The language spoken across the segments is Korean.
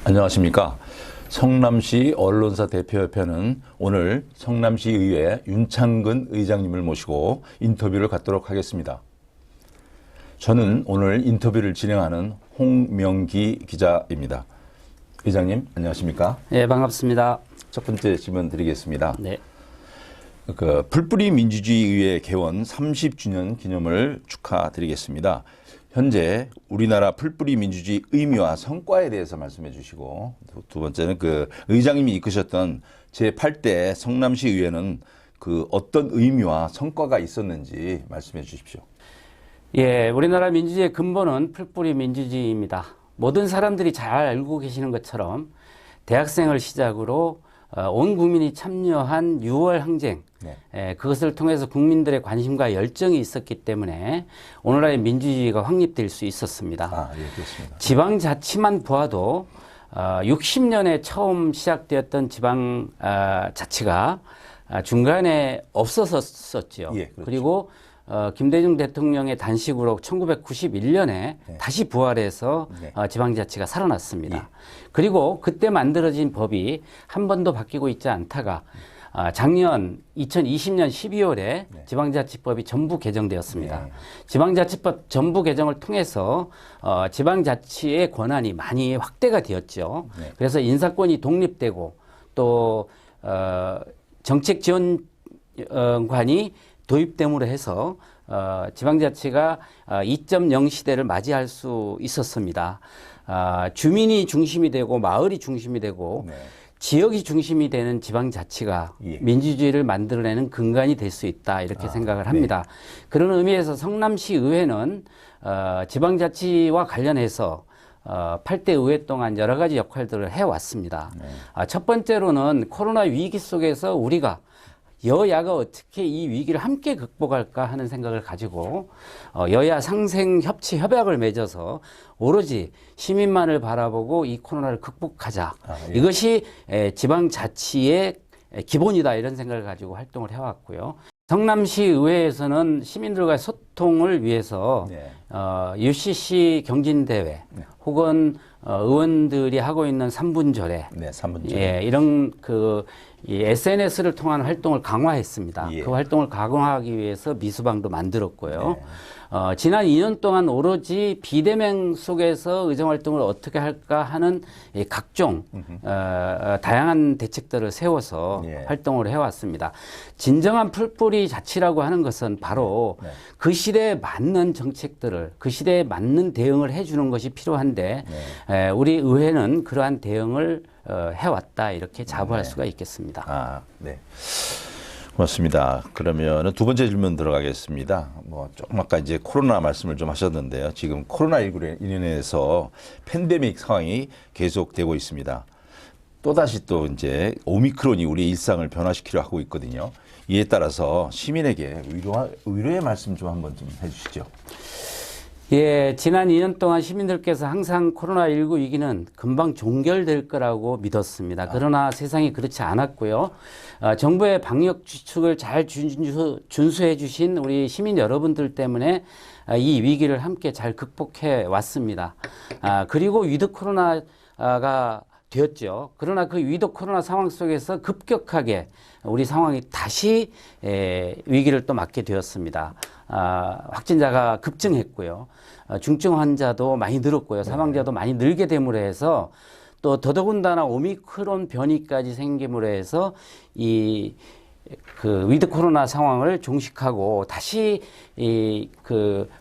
안녕하십니까. 성남시 언론사 대표협회는 오늘 성남시의회 윤창근 의장님을 모시고 인터뷰를 갖도록 하겠습니다. 저는 오늘 인터뷰를 진행하는 홍명기 기자입니다. 의장님, 안녕하십니까? 네, 반갑습니다. 첫 번째 질문 드리겠습니다. 네. 풀뿌리 민주주의의회 개원 30주년 기념을 축하드리겠습니다. 현재 우리나라 풀뿌리 민주주의 의미와 성과에 대해서 말씀해 주시고, 두 번째는 의장님이 이끄셨던 제8대 성남시 의회는 어떤 의미와 성과가 있었는지 말씀해 주십시오. 예, 우리나라 민주주의의 근본은 풀뿌리 민주주의입니다. 모든 사람들이 잘 알고 계시는 것처럼 대학생을 시작으로 온 국민이 참여한 6월 항쟁, 그것을 통해서 국민들의 관심과 열정이 있었기 때문에 오늘날의 민주주의가 확립될 수 있었습니다. 예, 그렇습니다. 지방자치만 보아도 60년에 처음 시작되었던 지방자치가 중간에 없었었죠. 예, 그렇죠. 그리고 김대중 대통령의 단식으로 1991년에 다시 부활해서 지방자치가 살아났습니다. 예. 그리고 그때 만들어진 법이 한 번도 바뀌고 있지 않다가 작년 2020년 12월에 지방자치법이 전부 개정되었습니다. 지방자치법 전부 개정을 통해서 지방자치의 권한이 많이 확대가 되었죠. 그래서 인사권이 독립되고 또 정책지원관이 도입됨으로 해서 지방자치가 2.0 시대를 맞이할 수 있었습니다. 주민이 중심이 되고 마을이 중심이 되고 지역이 중심이 되는 지방자치가 민주주의를 만들어내는 근간이 될 수 있다 이렇게 생각을 합니다. 그런 의미에서 성남시 의회는 지방자치와 관련해서 8대 의회 동안 여러 가지 역할들을 해왔습니다. 첫 번째로는 코로나 위기 속에서 우리가 여야가 어떻게 이 위기를 함께 극복할까 하는 생각을 가지고 여야 상생 협치 협약을 맺어서 오로지 시민만을 바라보고 이 코로나를 극복하자. 이것이 지방자치의 기본이다 이런 생각을 가지고 활동을 해왔고요. 성남시 의회에서는 시민들과의 소통을 위해서 UCC 경진대회 혹은 의원들이 하고 있는 3분절에 이런 이 SNS를 통한 활동을 강화했습니다. 그 활동을 강화하기 위해서 미수방도 만들었고요. 지난 2년 동안 오로지 비대면 속에서 의정활동을 어떻게 할까 하는 각종 다양한 대책들을 세워서 활동을 해왔습니다. 진정한 풀뿌리 자치라고 하는 것은 바로 그 시대에 맞는 정책들을 그 시대에 맞는 대응을 해주는 것이 필요한데 우리 의회는 그러한 대응을 해왔다 이렇게 자부할 수가 있겠습니다. 네. 고맙습니다. 그러면 두 번째 질문 들어가겠습니다. 조금 아까 이제 코로나 말씀을 좀 하셨는데요. 지금 코로나19로 인해서 팬데믹 상황이 계속되고 있습니다. 또다시 또 이제 오미크론이 우리 일상을 변화시키려 하고 있거든요. 이에 따라서 시민에게 위로의 말씀 좀 한번 좀 해주시죠. 예, 지난 2년 동안 시민들께서 항상 코로나19 위기는 금방 종결될 거라고 믿었습니다. 그러나 세상이 그렇지 않았고요. 정부의 방역 지침을 잘 준수해 주신 우리 시민 여러분들 때문에 이 위기를 함께 잘 극복해 왔습니다. 그리고 위드 코로나가 되었죠. 그러나 그 위드 코로나 상황 속에서 급격하게 우리 상황이 다시 위기를 또 맞게 되었습니다. 확진자가 급증했고요. 중증 환자도 많이 늘었고요. 사망자도 많이 늘게 됨으로 해서 또 더더군다나 오미크론 변이까지 생김으로 해서 위드 코로나 상황을 종식하고 다시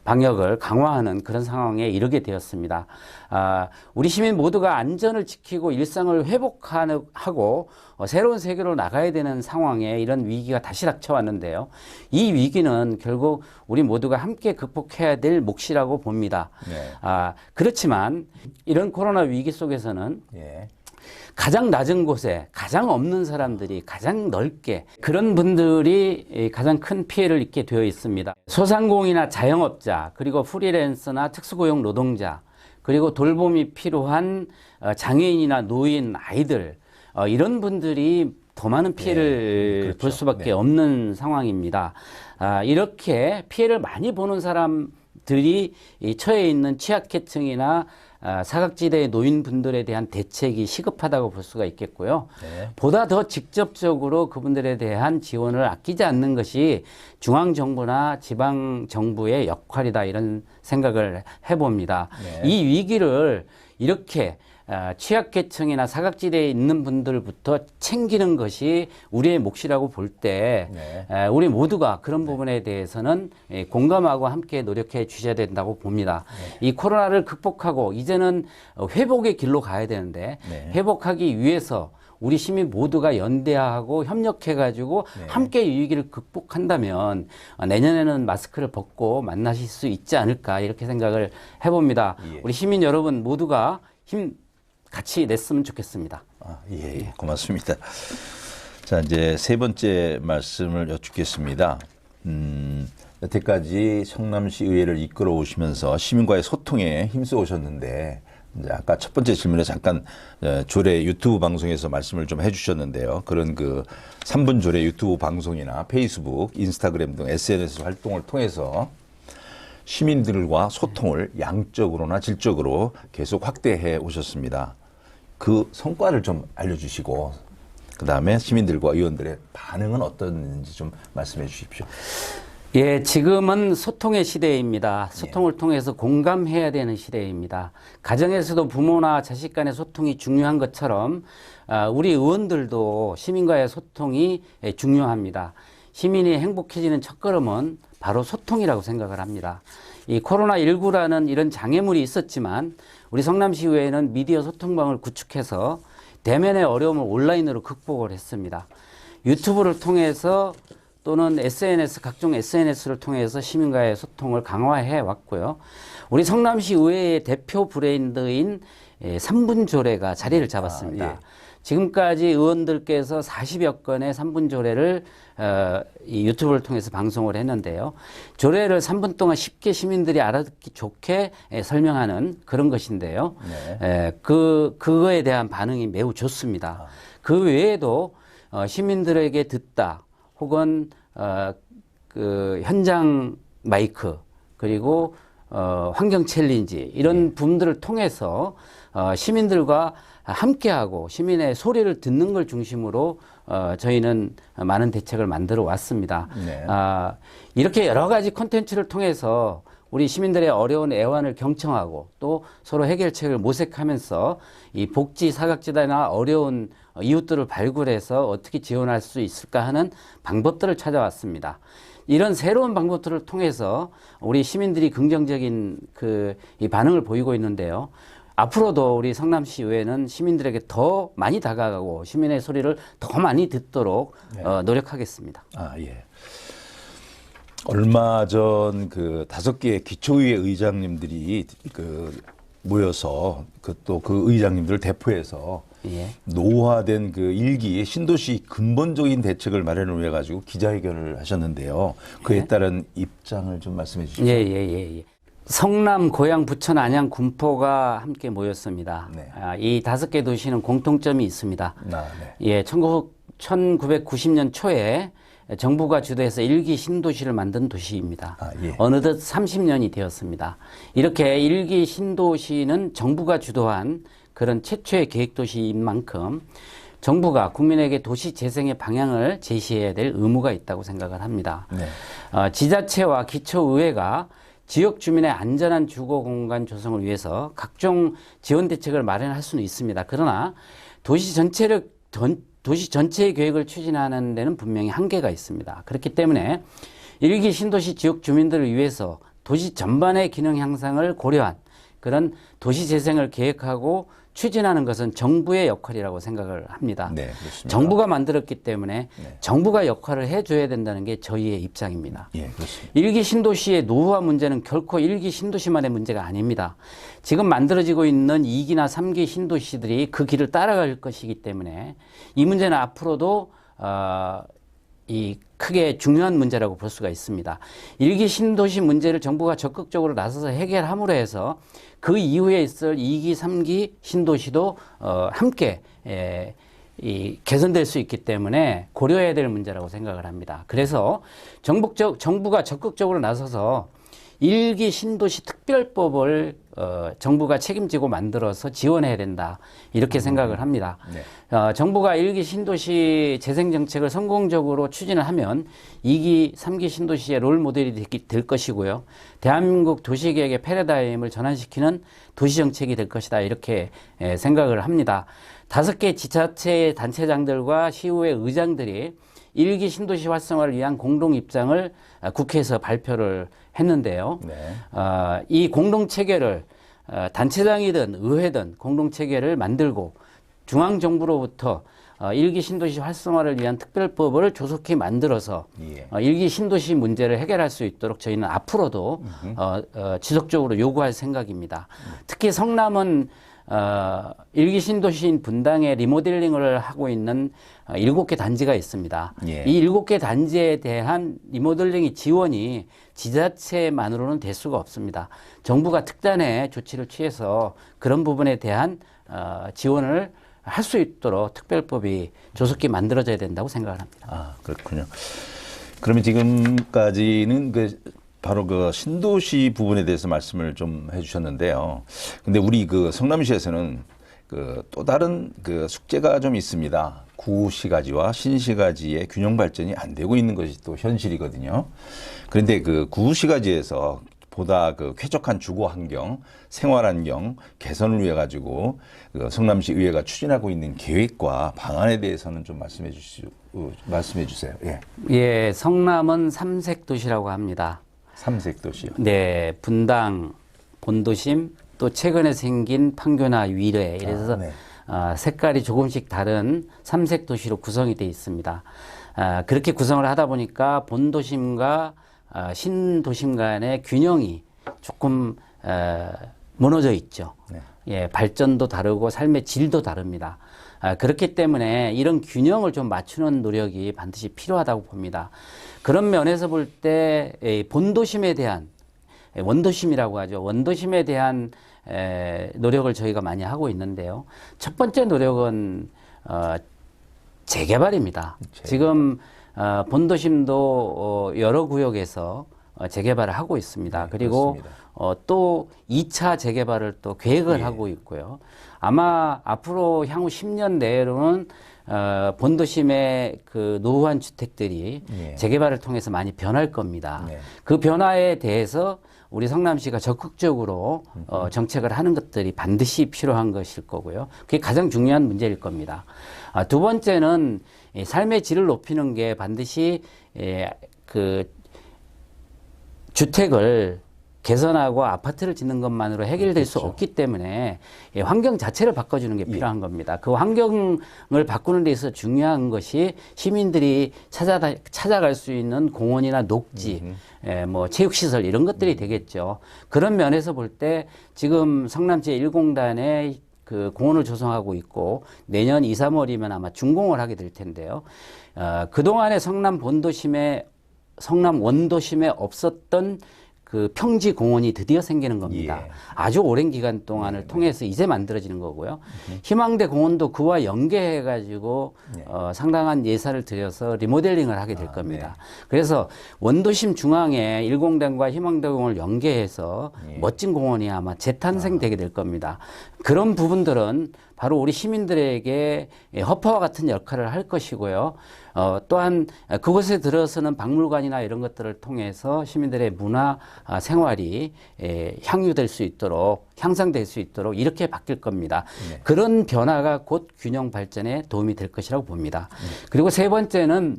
방역을 강화하는 그런 상황에 이르게 되었습니다. 우리 시민 모두가 안전을 지키고 일상을 회복하고 새로운 세계로 나가야 되는 상황에 이런 위기가 다시 닥쳐왔는데요. 이 위기는 결국 우리 모두가 함께 극복해야 될 몫이라고 봅니다. 그렇지만 이런 코로나 위기 속에서는 가장 낮은 곳에 가장 없는 사람들이 가장 넓게 그런 분들이 가장 큰 피해를 입게 되어 있습니다. 소상공인이나 자영업자 그리고 프리랜서나 특수고용 노동자 그리고 돌봄이 필요한 장애인이나 노인 아이들 이런 분들이 더 많은 피해를 볼 수밖에 없는 상황입니다. 이렇게 피해를 많이 보는 사람들이 처해 있는 취약계층이나 사각지대의 노인분들에 대한 대책이 시급하다고 볼 수가 있겠고요. 네. 보다 더 직접적으로 그분들에 대한 지원을 아끼지 않는 것이 중앙정부나 지방정부의 역할이다 이런 생각을 해봅니다. 네. 이 위기를 이렇게 취약계층이나 사각지대에 있는 분들부터 챙기는 것이 우리의 몫이라고 볼 때 네. 우리 모두가 그런 부분에 대해서는 공감하고 함께 노력해 주셔야 된다고 봅니다. 네. 이 코로나를 극복하고 이제는 회복의 길로 가야 되는데 네. 회복하기 위해서 우리 시민 모두가 연대하고 협력해가지고 네. 함께 함께 이 위기를 극복한다면 내년에는 마스크를 벗고 만나실 수 있지 않을까 이렇게 생각을 해봅니다. 예. 우리 시민 여러분 모두가 힘 같이 냈으면 좋겠습니다. 예, 고맙습니다. 자, 이제 세 번째 말씀을 여쭙겠습니다. 여태까지 성남시 의회를 이끌어 오시면서 시민과의 소통에 힘써 오셨는데, 이제 아까 첫 번째 질문에 잠깐 조례 유튜브 방송에서 말씀을 좀 해주셨는데요. 그런 그 3분 조례 유튜브 방송이나 페이스북, 인스타그램 등 SNS 활동을 통해서 시민들과 소통을 양적으로나 질적으로 계속 확대해 오셨습니다. 그 성과를 좀 알려주시고 그다음에 시민들과 의원들의 반응은 어떤지 좀 말씀해 주십시오. 예, 지금은 소통의 시대입니다. 소통을 통해서 공감해야 되는 시대입니다. 가정에서도 부모나 자식 간의 소통이 중요한 것처럼 우리 의원들도 시민과의 소통이 중요합니다. 시민이 행복해지는 첫걸음은 바로 소통이라고 생각을 합니다. 이 코로나19라는 이런 장애물이 있었지만 우리 성남시의회는 미디어 소통망을 구축해서 대면의 어려움을 온라인으로 극복을 했습니다. 유튜브를 통해서 또는 SNS, 각종 SNS를 통해서 시민과의 소통을 강화해 왔고요. 우리 성남시 의회의 대표 브랜드인 3분 조례가 자리를 잡았습니다. 예. 지금까지 의원들께서 40여 건의 3분 조례를 이 유튜브를 통해서 방송을 했는데요. 조례를 3분 동안 쉽게 시민들이 알아듣기 좋게 설명하는 그런 것인데요. 네. 그거에 대한 반응이 매우 좋습니다. 그 외에도 시민들에게 듣다 혹은 그 현장 마이크 그리고 환경 챌린지 이런 부분들을 통해서 시민들과 함께하고 시민의 소리를 듣는 걸 중심으로 저희는 많은 대책을 만들어 왔습니다. 네. 이렇게 여러 가지 콘텐츠를 통해서 우리 시민들의 어려운 애환을 경청하고 또 서로 해결책을 모색하면서 이 복지 사각지대나 어려운 이웃들을 발굴해서 어떻게 지원할 수 있을까 하는 방법들을 찾아왔습니다. 이런 새로운 방법들을 통해서 우리 시민들이 긍정적인 이 반응을 보이고 있는데요. 앞으로도 우리 성남시 의회는 시민들에게 더 많이 다가가고 시민의 소리를 더 많이 듣도록 노력하겠습니다. 예. 얼마 전 그 5개의 기초의회 의장님들이 모여서 또 그 의장님들을 대표해서 예. 노후화된 그 일기 신도시 근본적인 대책을 마련을 위해 가지고 기자회견을 하셨는데요. 그에 따른 입장을 좀 말씀해 주시죠. 예. 성남, 고양, 부천, 안양, 군포가 함께 모였습니다. 네. 이 5개 도시는 공통점이 있습니다. 네. 예, 1990년 초에 정부가 주도해서 1기 신도시를 만든 도시입니다. 예. 어느덧 30년이 되었습니다. 이렇게 1기 신도시는 정부가 주도한 그런 최초의 계획도시인 만큼 정부가 국민에게 도시 재생의 방향을 제시해야 될 의무가 있다고 생각을 합니다. 네. 지자체와 기초의회가 지역 주민의 안전한 주거 공간 조성을 위해서 각종 지원 대책을 마련할 수는 있습니다. 그러나 도시 전체의 계획을 추진하는 데는 분명히 한계가 있습니다. 그렇기 때문에 1기 신도시 지역 주민들을 위해서 도시 전반의 기능 향상을 고려한 그런 도시 재생을 계획하고 추진하는 것은 정부의 역할이라고 생각을 합니다. 네, 그렇습니다. 정부가 만들었기 때문에 네. 정부가 역할을 해줘야 된다는 게 저희의 입장입니다. 예, 그렇습니다. 1기 신도시의 노후화 문제는 결코 1기 신도시만의 문제가 아닙니다. 지금 만들어지고 있는 2기나 3기 신도시들이 그 길을 따라갈 것이기 때문에 이 문제는 앞으로도 이 크게 중요한 문제라고 볼 수가 있습니다. 1기 신도시 문제를 정부가 적극적으로 나서서 해결함으로 해서 그 이후에 있을 2기, 3기 신도시도 함께 개선될 수 있기 때문에 고려해야 될 문제라고 생각을 합니다. 그래서 정부가 적극적으로 나서서 1기 신도시 특별법을 정부가 책임지고 만들어서 지원해야 된다. 이렇게 생각을 합니다. 네. 정부가 1기 신도시 재생정책을 성공적으로 추진을 하면 2기, 3기 신도시의 롤모델이 될 것이고요. 대한민국 도시계획의 패러다임을 전환시키는 도시정책이 될 것이다. 이렇게 생각을 합니다. 5개 지자체 단체장들과 시의회 의장들이 1기 신도시 활성화를 위한 공동 입장을 국회에서 발표를 했는데요. 네. 이 공동 체계를 단체장이든 의회든 공동 체계를 만들고 중앙 정부로부터 1기 신도시 활성화를 위한 특별법을 조속히 만들어서 예. 1기 신도시 문제를 해결할 수 있도록 저희는 앞으로도 지속적으로 요구할 생각입니다. 특히 성남은 1기 신도시인 분당에 리모델링을 하고 있는 7개 단지가 있습니다. 예. 이 7개 단지에 대한 리모델링 지원이 지자체만으로는 될 수가 없습니다. 정부가 특단의 조치를 취해서 그런 부분에 대한 지원을 할 수 있도록 특별법이 조속히 만들어져야 된다고 생각을 합니다. 아, 그렇군요. 그러면 지금까지는 바로 그 신도시 부분에 대해서 말씀을 좀 해주셨는데요. 근데 우리 그 성남시에서는 그 또 다른 그 숙제가 좀 있습니다. 구시가지와 신시가지의 균형 발전이 안 되고 있는 것이 또 현실이거든요. 그런데 그 구시가지에서 보다 그 쾌적한 주거 환경, 생활 환경 개선을 위해 가지고 그 성남시 의회가 추진하고 있는 계획과 방안에 대해서는 좀 말씀해 주세요. 예. 예, 성남은 삼색 도시라고 합니다. 삼색 도시요. 네, 분당, 본도심, 또 최근에 생긴 판교나 위례 이래서 네. 색깔이 조금씩 다른 삼색 도시로 구성이 되어 있습니다. 그렇게 구성을 하다 보니까 본도심과 신도심 간의 균형이 조금 무너져 있죠. 네. 예, 발전도 다르고 삶의 질도 다릅니다. 그렇기 때문에 이런 균형을 좀 맞추는 노력이 반드시 필요하다고 봅니다. 그런 면에서 볼 때 본도심에 대한 원도심이라고 하죠. 원도심에 대한 노력을 저희가 많이 하고 있는데요. 첫 번째 노력은 재개발입니다. 지금 본도심도 여러 구역에서 재개발을 하고 있습니다. 네, 그리고 또 2차 재개발을 또 계획을 예. 하고 있고요. 아마 앞으로 향후 10년 내로는 본도심의 그 노후한 주택들이 예. 재개발을 통해서 많이 변할 겁니다. 네. 그 변화에 대해서 우리 성남시가 적극적으로 정책을 하는 것들이 반드시 필요한 것일 거고요. 그게 가장 중요한 문제일 겁니다. 두 번째는 이 삶의 질을 높이는 게 반드시 그 주택을 개선하고 아파트를 짓는 것만으로 해결될 수 그렇죠. 없기 때문에 환경 자체를 바꿔주는 게 필요한 겁니다. 그 환경을 바꾸는 데 있어서 중요한 것이 시민들이 찾아갈 수 있는 공원이나 녹지, 뭐 체육시설 이런 것들이 되겠죠. 그런 면에서 볼 때 지금 성남시 1공단에 그 공원을 조성하고 있고 내년 2, 3월이면 아마 준공을 하게 될 텐데요. 그동안에 성남 원도심에 없었던 그 평지 공원이 드디어 생기는 겁니다. 예. 아주 오랜 기간 동안을 통해서 이제 만들어지는 거고요. 희망대 공원도 그와 연계해가지고 상당한 예산을 들여서 리모델링을 하게 될 겁니다. 그래서 원도심 중앙에 1공단과 희망대 공원을 연계해서 멋진 공원이 아마 재탄생되게 될 겁니다. 그런 부분들은 바로 우리 시민들에게 허파와 같은 역할을 할 것이고요. 또한 그곳에 들어서는 박물관이나 이런 것들을 통해서 시민들의 문화 생활이 향유될 수 있도록 향상될 수 있도록 이렇게 바뀔 겁니다. 네. 그런 변화가 곧 균형 발전에 도움이 될 것이라고 봅니다. 그리고 세 번째는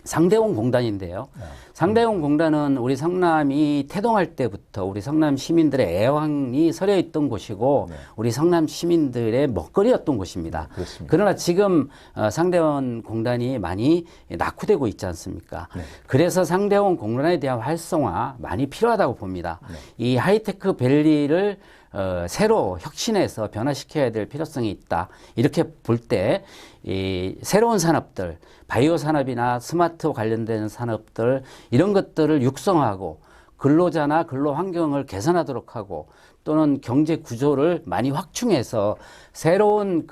상대원 공단인데요. 상대원 공단은 우리 성남이 태동할 때부터 우리 성남 시민들의 애왕이 서려 있던 곳이고 우리 성남 시민들의 먹거리였던 곳입니다. 그렇습니다. 그러나 지금 상대원 공단이 많이 낙후되고 있지 않습니까? 그래서 상대원 공단에 대한 활성화 많이 필요하다고 봅니다. 이 하이테크 밸리를 새로 혁신해서 변화시켜야 될 필요성이 있다. 이렇게 볼 때 이 새로운 산업들, 바이오 산업이나 스마트 관련된 산업들 이런 것들을 육성하고 근로자나 근로 환경을 개선하도록 하고 또는 경제 구조를 많이 확충해서 새로운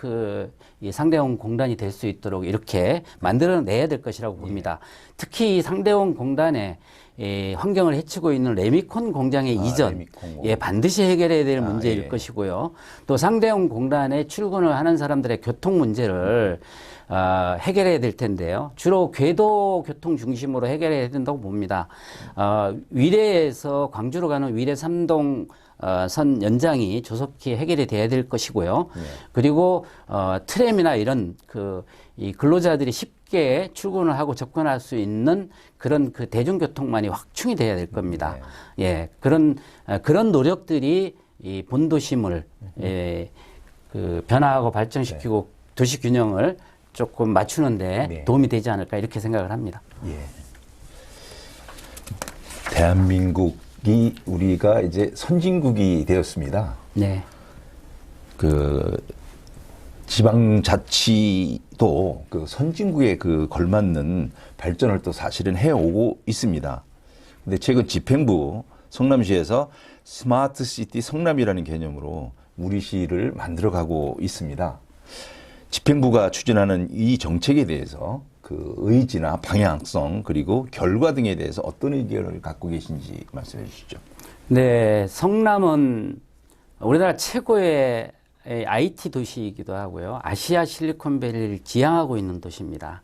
이 상대원 공단이 될 수 있도록 이렇게 만들어내야 될 것이라고 봅니다. 특히 이 상대원 공단에 환경을 해치고 있는 레미콘 공장의 이전, 반드시 해결해야 될 문제일 것이고요. 또 상대원 공단에 출근을 하는 사람들의 교통 문제를 해결해야 될 텐데요. 주로 궤도 교통 중심으로 해결해야 된다고 봅니다. 위례에서 광주로 가는 위례 3동 선 연장이 조속히 해결이 돼야 될 것이고요. 그리고 트램이나 이런 이 근로자들이 쉽게 출근을 하고 접근할 수 있는 그런 대중교통망이 확충이 돼야 될 겁니다. 예, 그런 노력들이 이 본도심을 변화하고 발전시키고 도시 균형을 조금 맞추는데 도움이 되지 않을까 이렇게 생각을 합니다. 예. 대한민국이 우리가 이제 선진국이 되었습니다. 네. 지방자치도 선진국에 걸맞는 발전을 또 사실은 해오고 있습니다. 근데 최근 집행부 성남시에서 스마트 시티 성남이라는 개념으로 우리 시를 만들어가고 있습니다. 집행부가 추진하는 이 정책에 대해서 의지나 방향성 그리고 결과 등에 대해서 어떤 의견을 갖고 계신지 말씀해 주시죠. 네, 성남은 우리나라 최고의 IT 도시이기도 하고요. 아시아 실리콘밸리를 지향하고 있는 도시입니다.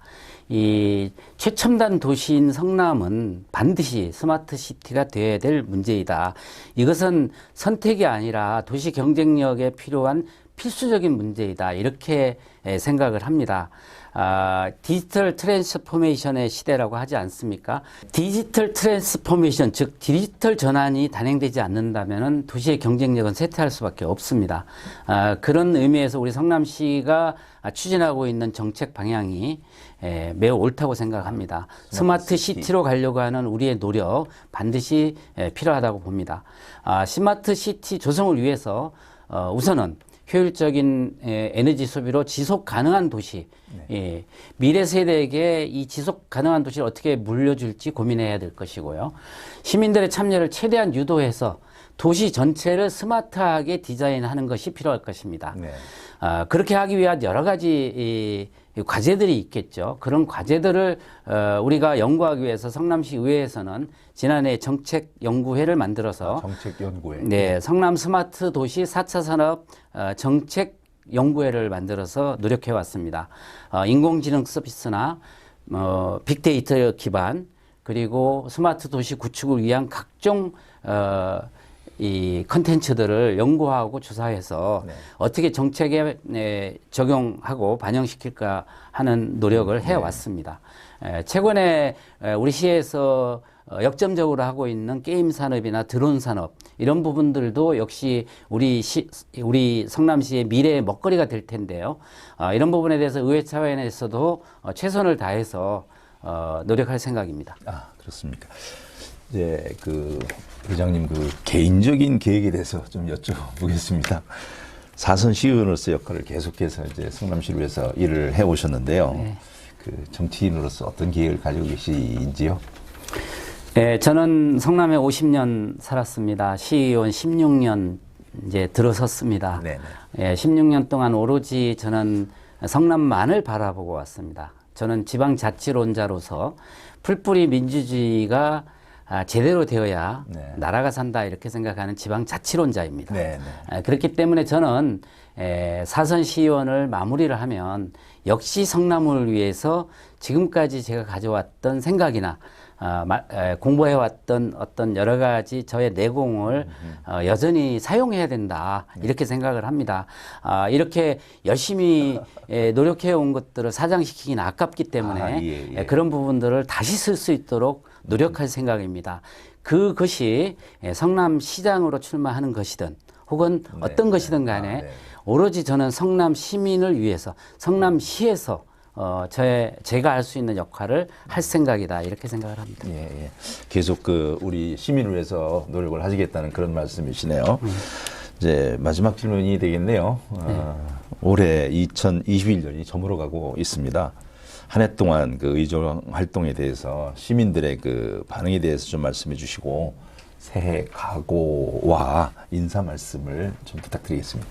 이 최첨단 도시인 성남은 반드시 스마트 시티가 되어야 될 문제이다. 이것은 선택이 아니라 도시 경쟁력에 필요한 필수적인 문제이다. 이렇게 생각을 합니다. 디지털 트랜스포메이션의 시대라고 하지 않습니까? 디지털 트랜스포메이션, 즉 디지털 전환이 단행되지 않는다면 도시의 경쟁력은 쇠퇴할 수밖에 없습니다. 그런 의미에서 우리 성남시가 추진하고 있는 정책 방향이 매우 옳다고 생각합니다. 스마트 시티로 가려고 하는 우리의 노력 반드시 필요하다고 봅니다. 스마트 시티 조성을 위해서 우선은 효율적인 에너지 소비로 지속 가능한 도시, 미래 세대에게 이 지속 가능한 도시를 어떻게 물려줄지 고민해야 될 것이고요. 시민들의 참여를 최대한 유도해서 도시 전체를 스마트하게 디자인하는 것이 필요할 것입니다. 네. 그렇게 하기 위한 여러 가지 과제들이 있겠죠. 그런 과제들을 우리가 연구하기 위해서 성남시 의회에서는 지난해 정책연구회를 만들어서 정책연구회. 네, 성남 스마트 도시 4차 산업 정책연구회를 만들어서 노력해 왔습니다. 인공지능 서비스나 빅데이터 기반 그리고 스마트 도시 구축을 위한 각종 이 컨텐츠들을 연구하고 조사해서 어떻게 정책에 적용하고 반영시킬까 하는 노력을 해왔습니다. 최근에 우리 시에서 역점적으로 하고 있는 게임 산업이나 드론 산업 이런 부분들도 역시 우리 성남시의 미래의 먹거리가 될 텐데요. 이런 부분에 대해서 의회 차원에서도 최선을 다해서 노력할 생각입니다. 그렇습니까? 이제 회장님 개인적인 계획에 대해서 좀 여쭤보겠습니다. 사선 시의원으로서 역할을 계속해서 이제 성남시를 위해서 일을 해 오셨는데요. 네. 정치인으로서 어떤 계획을 가지고 계신지요? 네, 저는 성남에 50년 살았습니다. 시의원 16년 이제 들어섰습니다. 네. 16년 동안 오로지 저는 성남만을 바라보고 왔습니다. 저는 지방자치론자로서 풀뿌리 민주주의가 제대로 되어야 나라가 산다 이렇게 생각하는 지방자치론자입니다. 그렇기 때문에 저는 사선 시의원을 마무리를 하면 역시 성남을 위해서 지금까지 제가 가져왔던 생각이나 공부해왔던 어떤 여러 가지 저의 내공을 여전히 사용해야 된다 이렇게 생각을 합니다. 이렇게 열심히 노력해온 것들을 사장시키기는 아깝기 때문에 그런 부분들을 다시 쓸 수 있도록 노력할 생각입니다. 그것이 성남시장으로 출마하는 것이든 혹은 어떤 것이든 간에 오로지 저는 성남 시민을 위해서 성남시에서 제가 할 수 있는 역할을 할 생각이다 이렇게 생각을 합니다. 계속 우리 시민을 위해서 노력을 하시겠다는 그런 말씀이시네요. 이제 마지막 질문이 되겠네요. 올해 2021년이 저물어가고 있습니다. 한 해 동안 의정 활동에 대해서 시민들의 반응에 대해서 좀 말씀해 주시고 새해 각오와 인사 말씀을 좀 부탁드리겠습니다.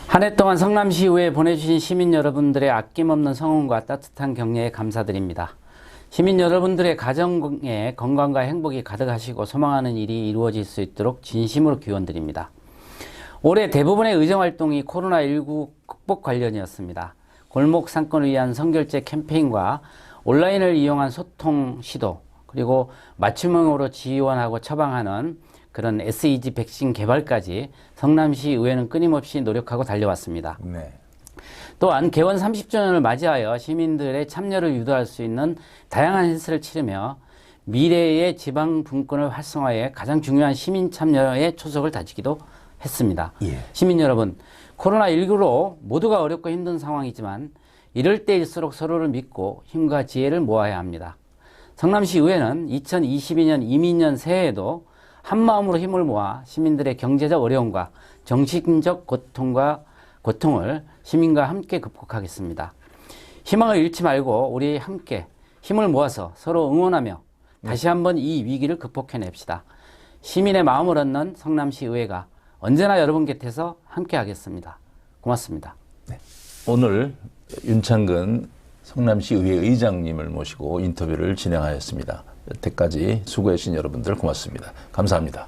한 해 동안 성남시의회에 보내주신 시민 여러분들의 아낌없는 성원과 따뜻한 격려에 감사드립니다. 시민 여러분들의 가정에 건강과 행복이 가득하시고 소망하는 일이 이루어질 수 있도록 진심으로 기원드립니다. 올해 대부분의 의정활동이 코로나19 극복 관련이었습니다. 골목 상권을 위한 선결제 캠페인과 온라인을 이용한 소통 시도, 그리고 맞춤형으로 지원하고 처방하는 그런 SEG 백신 개발까지 성남시 의회는 끊임없이 노력하고 달려왔습니다. 네. 또한 개원 30주년을 맞이하여 시민들의 참여를 유도할 수 있는 다양한 행사를 치르며 미래의 지방 분권을 활성화해 가장 중요한 시민 참여의 초석을 다지기도 했습니다. 예. 시민 여러분, 코로나19로 모두가 어렵고 힘든 상황이지만 이럴 때일수록 서로를 믿고 힘과 지혜를 모아야 합니다. 성남시 의회는 2022년 이민년 새해에도 한마음으로 힘을 모아 시민들의 경제적 어려움과 정신적 고통을 시민과 함께 극복하겠습니다. 희망을 잃지 말고 우리 함께 힘을 모아서 서로 응원하며 다시 한번 이 위기를 극복해냅시다. 시민의 마음을 얻는 성남시 의회가 언제나 여러분 곁에서 함께 하겠습니다. 고맙습니다. 네. 오늘 윤창근 성남시 의회 의장님을 모시고 인터뷰를 진행하였습니다. 여태까지 수고해 주신 여러분들 고맙습니다. 감사합니다.